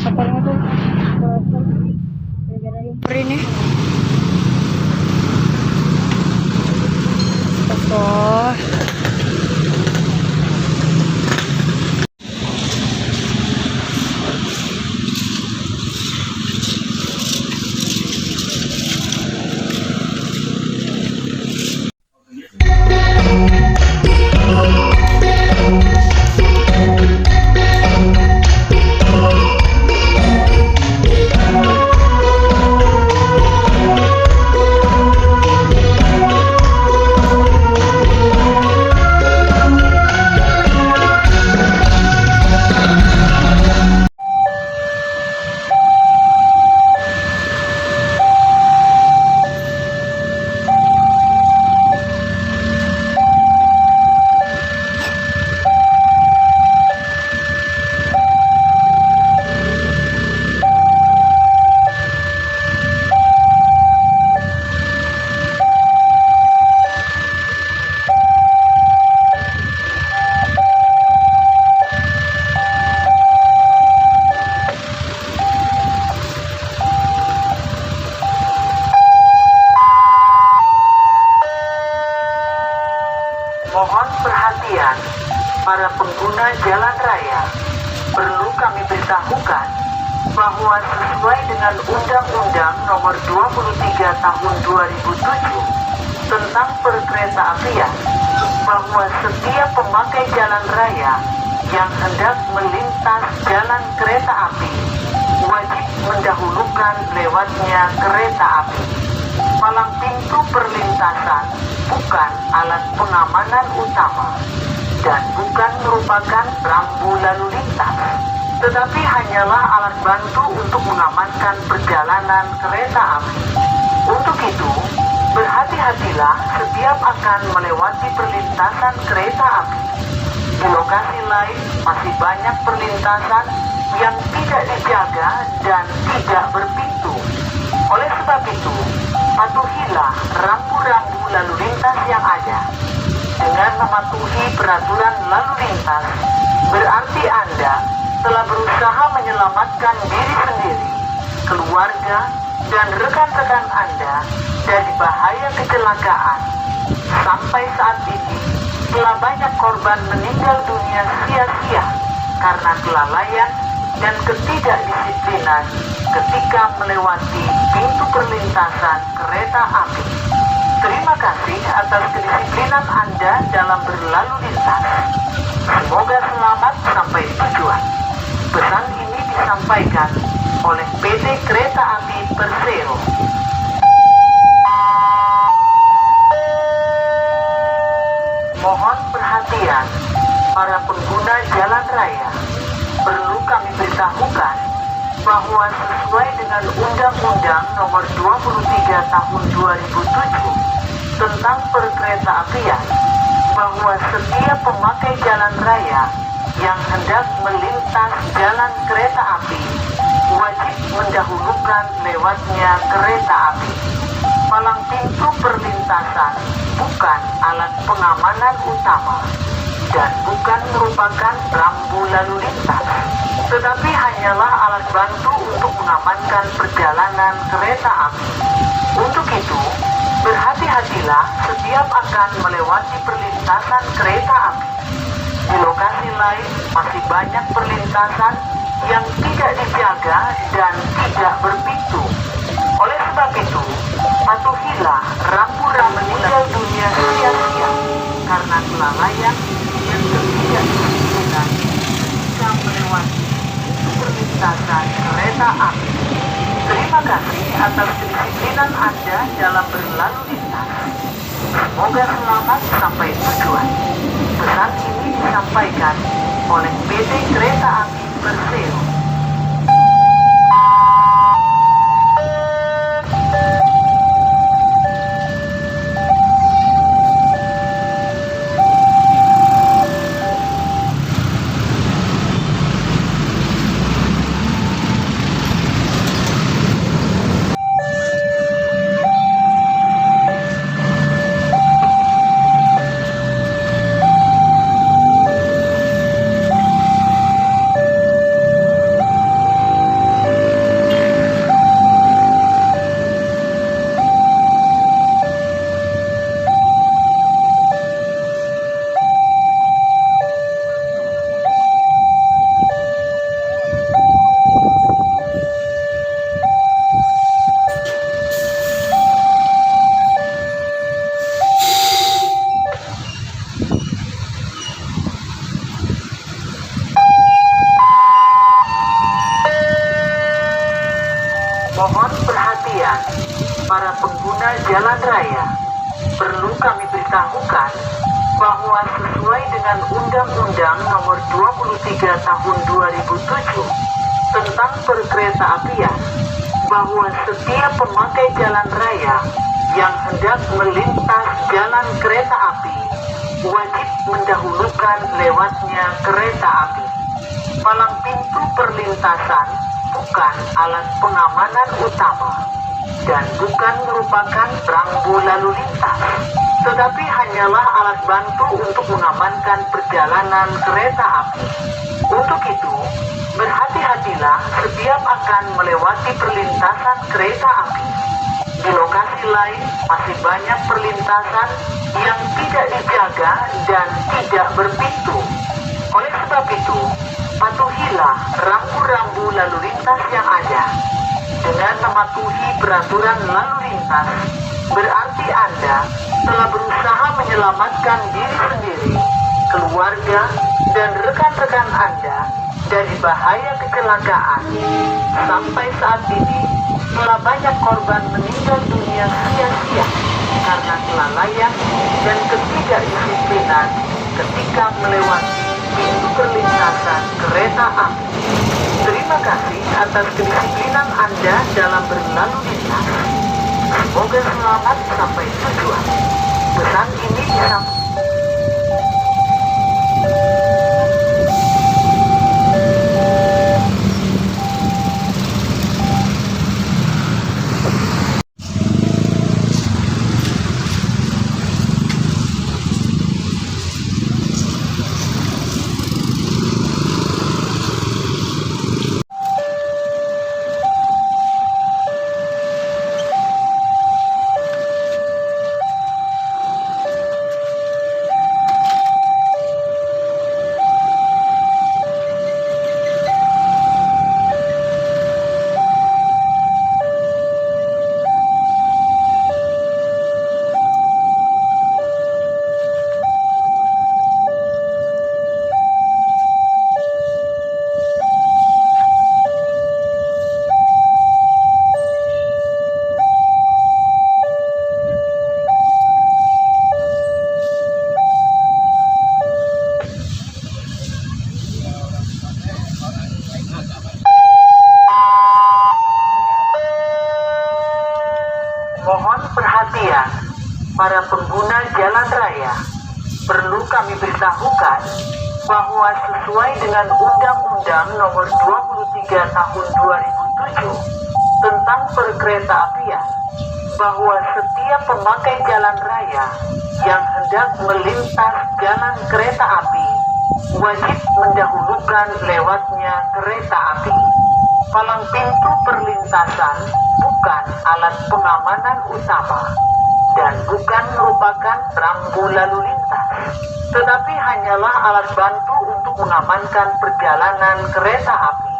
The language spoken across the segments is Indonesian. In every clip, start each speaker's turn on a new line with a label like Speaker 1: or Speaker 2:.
Speaker 1: kapalnya tuh gara-gara yung pre nih. Oke.
Speaker 2: Mohon perhatian para pengguna jalan raya. Perlu kami beritahukan bahwa sesuai dengan Undang-Undang Nomor 23 Tahun 2007 tentang Perkeretaapian, bahwa setiap pemakai jalan raya yang hendak melintas jalan kereta api wajib mendahulukan lewatnya kereta api. Palang pintu perlintasan bukan alat pengamanan utama dan bukan merupakan rambu lalu lintas, tetapi hanyalah alat bantu untuk mengamankan perjalanan kereta api. Untuk itu, berhati-hatilah setiap akan melewati perlintasan kereta api. Di lokasi lain masih banyak perlintasan yang tidak dijaga dan tidak berpintu. Oleh sebab itu, patuhilah rambu-rambu lalu lintas yang ada. Dengan mematuhi peraturan lalu lintas, berarti Anda telah berusaha menyelamatkan diri sendiri, keluarga, dan rekan-rekan Anda dari bahaya kecelakaan. Sampai saat ini, telah banyak korban meninggal dunia sia-sia karena kelalaian dan ketidakdisiplinan ketika melewati pintu perlintasan kereta api. Terima kasih atas kedisiplinan Anda dalam berlalu lintas. Semoga selamat sampai tujuan. Pesan ini disampaikan oleh PT Kereta Api Persero. Mohon perhatian para pengguna jalan raya. Perlu kami beritahukan bahwa sesuai dengan Undang-Undang Nomor 23 Tahun 2007 tentang Perkeretaapian, bahwa setiap pemakai jalan raya yang hendak melintas jalan kereta api wajib mendahulukan lewatnya kereta api. Palang pintu perlintasan bukan alat pengamanan utama dan bukan merupakan rambu lalu lintas, tetapi hanyalah alat bantu untuk mengamankan perjalanan kereta api. Untuk itu, berhati-hatilah setiap akan melewati perlintasan kereta api. Di lokasi lain masih banyak perlintasan yang tidak dijaga dan tidak berpintu. Oleh sebab itu, patuhilah rambu-rambu meninggal dunia sia-sia karena kelalaian dan ketidakdisiplinan ketika melewati perlintasan kereta api. Terima kasih atas kedisiplinan Anda dalam berlalu lintas. Semoga selamat sampai tujuan. Pesan ini disampaikan oleh PT Kereta Api Persero. Mohon perhatian, para pengguna jalan raya. Perlu kami beritahukan bahwa sesuai dengan Undang-Undang Nomor 23 Tahun 2007 tentang Perkeretaapian, bahwa setiap pemakai jalan raya yang hendak melintas jalan kereta api wajib mendahulukan lewatnya kereta api. Palang pintu perlintasan bukan alat pengamanan utama dan bukan merupakan rambu lalu lintas, tetapi hanyalah alat bantu untuk mengamankan perjalanan kereta api. Untuk itu, berhati-hatilah setiap akan melewati perlintasan kereta api. Di lokasi lain masih banyak perlintasan yang tidak dijaga dan tidak berpintu. Oleh sebab itu, patuhilah rambu-rambu lalu lintas yang ada. Dengan mematuhi peraturan lalu lintas, berarti Anda telah berusaha menyelamatkan diri sendiri, keluarga, dan rekan-rekan Anda dari bahaya kecelakaan. Sampai saat ini, telah banyak korban meninggal dunia sia-sia karena kelalaian dan ketidakdisiplinan ketika melewati pintu perlintasan kereta api. Terima kasih atas kedisiplinan Anda dalam berlalu lintas. Semoga selamat sampai tujuan. Pesan ini disampaikan. Mohon perhatian, para pengguna jalan raya. Perlu kami beritahukan bahwa sesuai dengan Undang-Undang Nomor 23 Tahun 2007 tentang Perkeretaapian, bahwa setiap pemakai jalan raya yang hendak melintas jalan kereta api wajib mendahulukan lewatnya kereta api. Palang pintu perlintasan bukan alat pengamanan utama dan bukan merupakan rambu lalu lintas, tetapi hanyalah alat bantu untuk mengamankan perjalanan kereta api.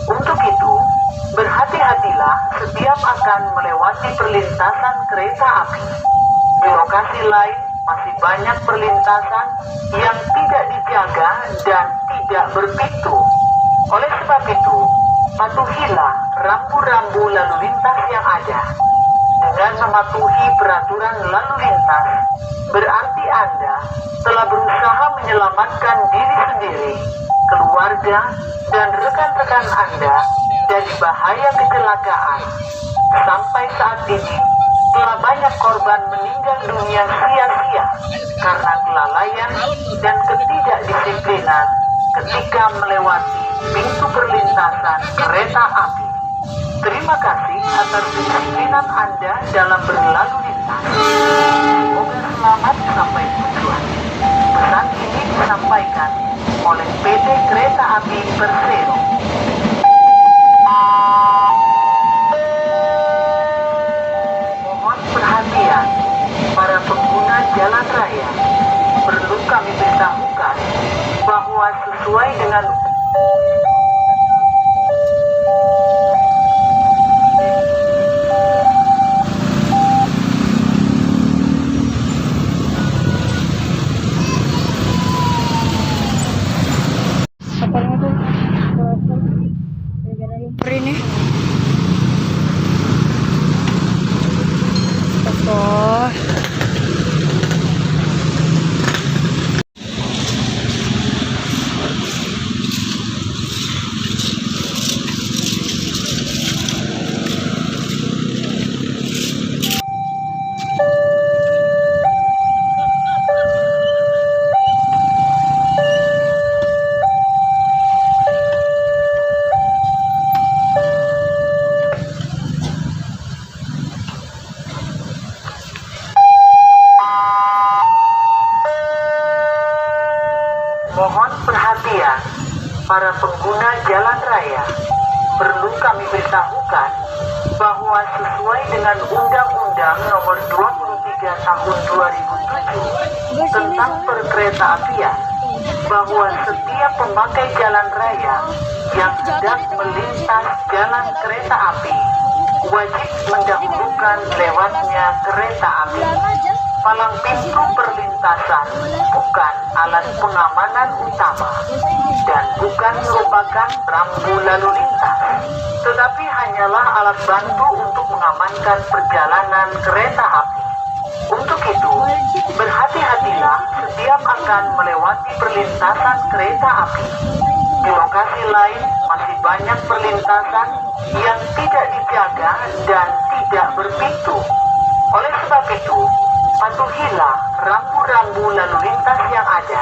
Speaker 2: Untuk itu, berhati-hatilah setiap akan melewati perlintasan kereta api. Di lokasi lain masih banyak perlintasan yang tidak dijaga dan tidak berpintu. Oleh sebab itu, patuhilah rambu-rambu lalu lintas yang ada. Dengan mematuhi peraturan lalu lintas, berarti Anda telah berusaha menyelamatkan diri sendiri, keluarga, dan rekan-rekan Anda dari bahaya kecelakaan. Sampai saat ini, telah banyak korban meninggal dunia sia-sia karena kelalaian dan ketidakdisiplinan ketika melewati pintu perlintasan kereta api. Terima kasih atas kedisiplinan Anda dalam berlalu lintas. Semoga selamat sampai tujuan. Pesan ini disampaikan oleh PT Kereta Api Persero. Mohon perhatian, para pengguna jalan raya. Perlu kami beritahukan bahwa sesuai dengan
Speaker 1: kapalnya tuh ini
Speaker 2: dengan Undang-Undang Nomor 23 Tahun 2007 tentang Perkeretaapian bahwa setiap pemakai jalan raya yang hendak melintas jalan kereta api wajib mendahulukan lewatnya kereta api. Palang pintu perlintasan bukan alat pengamanan utama dan bukan merupakan rambu lalu lintas, tetapi hanyalah alat bantu untuk mengamankan perjalanan kereta api. Untuk itu, berhati-hatilah setiap akan melewati perlintasan kereta api. Di lokasi lain masih banyak perlintasan yang tidak dijaga dan tidak berpintu. Oleh sebab itu, patuhilah rambu-rambu lalu lintas yang ada.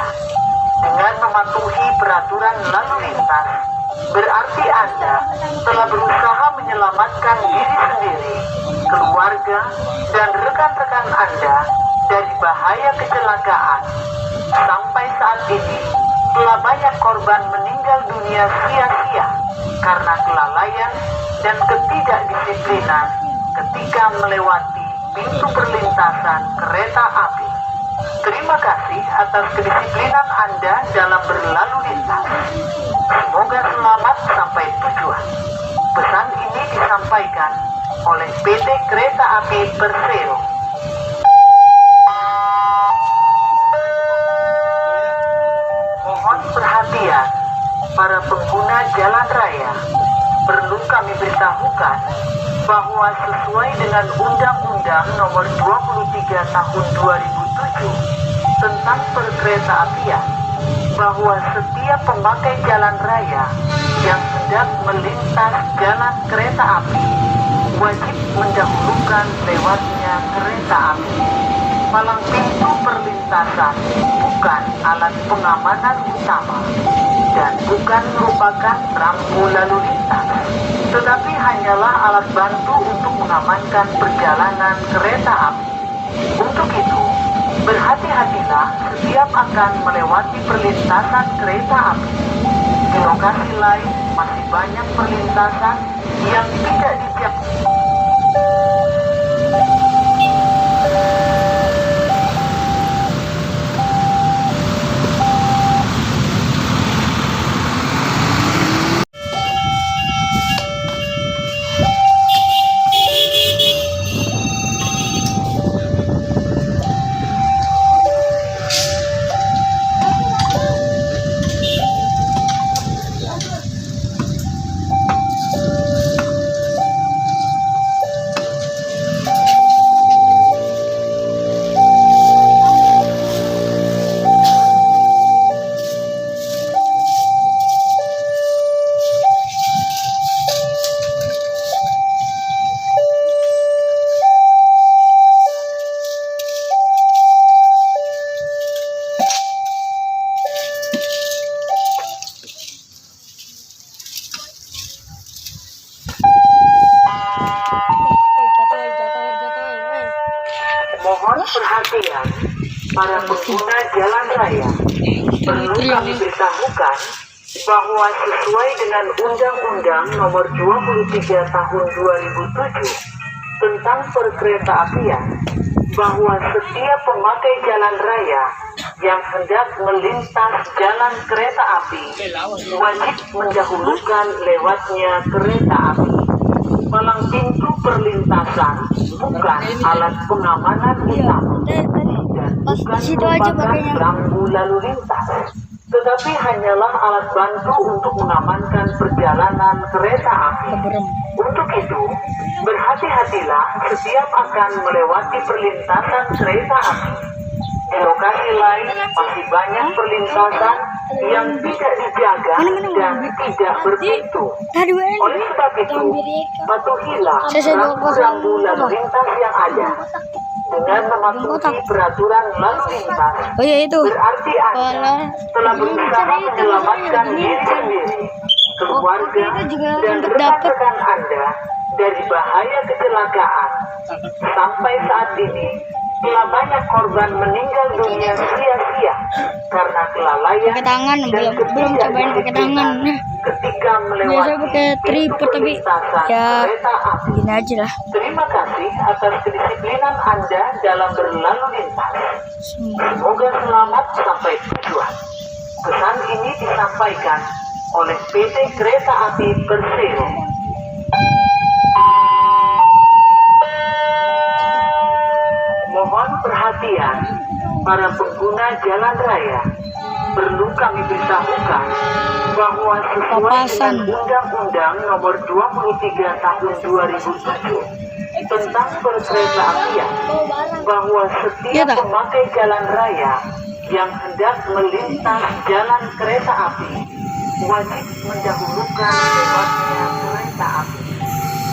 Speaker 2: Dengan mematuhi peraturan lalu lintas, berarti Anda telah berusaha menyelamatkan diri sendiri, keluarga, dan rekan-rekan Anda dari bahaya kecelakaan. Sampai saat ini, telah banyak korban meninggal dunia sia-sia karena kelalaian dan ketidakdisiplinan ketika melewati pintu perlintasan kereta api. Terima kasih atas kedisiplinan Anda dalam berlalu lintas. Semoga selamat sampai tujuan. Pesan ini disampaikan oleh PT Kereta Api Persero. Mohon perhatian para pengguna jalan raya. Perlu kami beritahukan bahwa sesuai dengan Undang-Undang Nomor 23 Tahun 2007 tentang Perkeretaapian, bahwa setiap pemakai jalan raya yang hendak melintas jalan kereta api wajib mendahulukan lewatnya kereta api. Palang pintu perlintasan bukan alat pengamanan utama dan bukan merupakan rambu lalu lintas, tetapi hanyalah alat bantu untuk mengamankan perjalanan kereta api. Untuk itu, berhati-hatilah setiap akan melewati perlintasan kereta api. Di lokasi lain masih banyak perlintasan yang tidak dijaga. Mohon perhatian para pengguna jalan raya. Perlu kami beritahukan bahwa sesuai dengan Undang-Undang Nomor 23 Tahun 2007 tentang Perkeretaapian, bahwa setiap pemakai jalan raya yang hendak melintas jalan kereta api wajib mendahulukan lewatnya kereta api. Palang pintu perlintasan bukan alat pengamanan utama dan bukan merupakan rambu lalu lintas, tetapi hanyalah alat bantu untuk mengamankan perjalanan kereta api. Untuk itu, berhati-hatilah setiap akan melewati perlintasan kereta api. Di lokasi lain masih banyak perlintasan yang tidak dijaga dan tidak berpintu. Oleh sebab itu, patuhilah rambu-rambu lalu lintas yang ada. Dengan mematuhi peraturan lalu lintas, berarti Anda telah berusaha menyelamatkan diri sendiri, keluarga, dan rekan-rekan Anda dari bahaya kecelakaan. Sampai saat ini, telah banyak korban meninggal dunia sia-sia karena kelalaian dan ketidakdisiplinan ketika jika melewati
Speaker 1: biasa pakai tripod tapi ya
Speaker 2: kereta api.
Speaker 1: gini aja lah.
Speaker 2: Terima kasih atas kedisiplinan Anda dalam berlalu lintas. Semoga selamat sampai tujuan. Pesan ini disampaikan oleh PT Kereta Api Persero. Mohon perhatian para pengguna jalan raya. Perlu kami beritahukan bahwa sesuai dengan Undang-Undang Nomor 23 Tahun 2007 tentang perkeretaapian, bahwa setiap pemakai jalan raya yang hendak melintas jalan kereta api wajib mendahulukan lewatnya kereta api.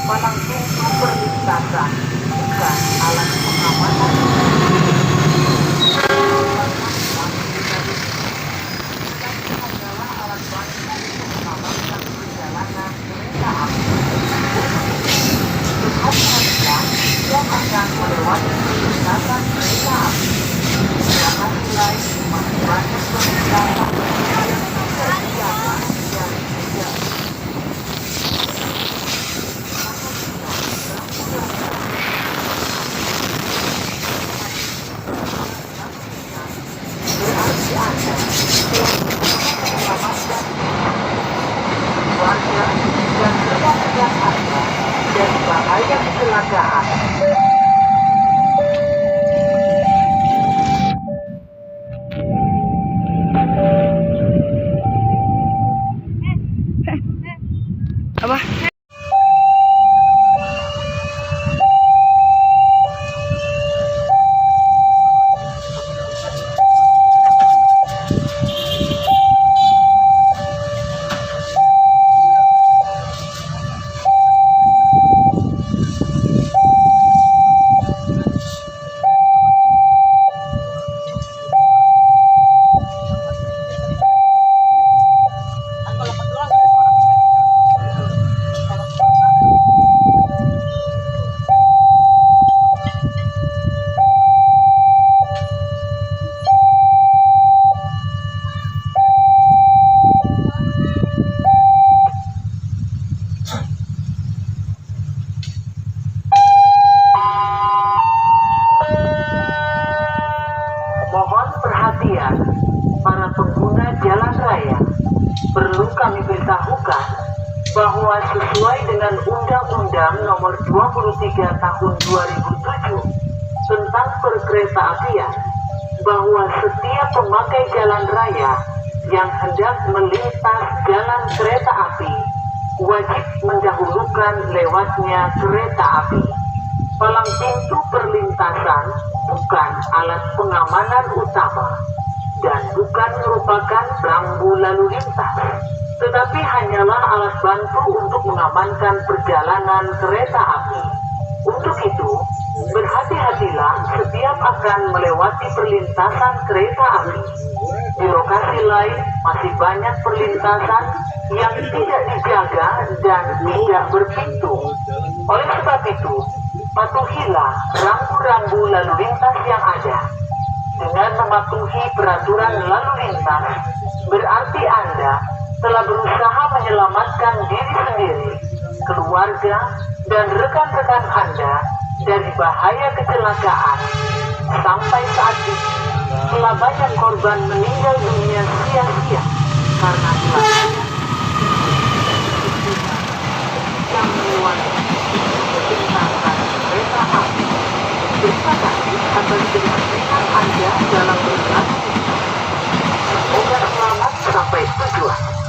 Speaker 2: Palang pintu perlintasan bukan alat pengamanan. Yang akan melewati perlintasan kereta api. Jangan nilai masih banyak perlintasan yang tidak dijaga dan tidak. Berarti Anda menyelamatkan warga dan keluarga Anda dari bahaya kecelakaan.
Speaker 1: Apa? Mohon perhatian para pengguna jalan raya. Perlu kami beritahukan bahwa sesuai dengan Undang-Undang Nomor 23 Tahun 2007 tentang perkeretaapian, bahwa setiap pemakai jalan raya yang hendak melintas jalan kereta api wajib mendahulukan lewatnya kereta api. Palang pintu perlintasan bukan alat pengamanan utama dan bukan merupakan rambu lalu lintas, tetapi hanyalah alat bantu untuk mengamankan perjalanan kereta api. Untuk itu, berhati-hatilah setiap akan melewati perlintasan kereta api. Di lokasi lain masih banyak perlintasan yang tidak dijaga dan tidak berpintu. Oleh sebab itu, patuhilah rambu-rambu lalu lintas yang ada. Dengan mematuhi peraturan lalu lintas, berarti Anda telah berusaha menyelamatkan diri sendiri, keluarga, dan rekan-rekan Anda dari bahaya kecelakaan. Sampai saat ini, telah banyak korban meninggal dunia sia-sia karena kecelakaan yang melewati perlintasan kereta api. Terima kasih atas kedisiplinan Anda dalam berlalu lintas. Semoga selamat sampai tujuan.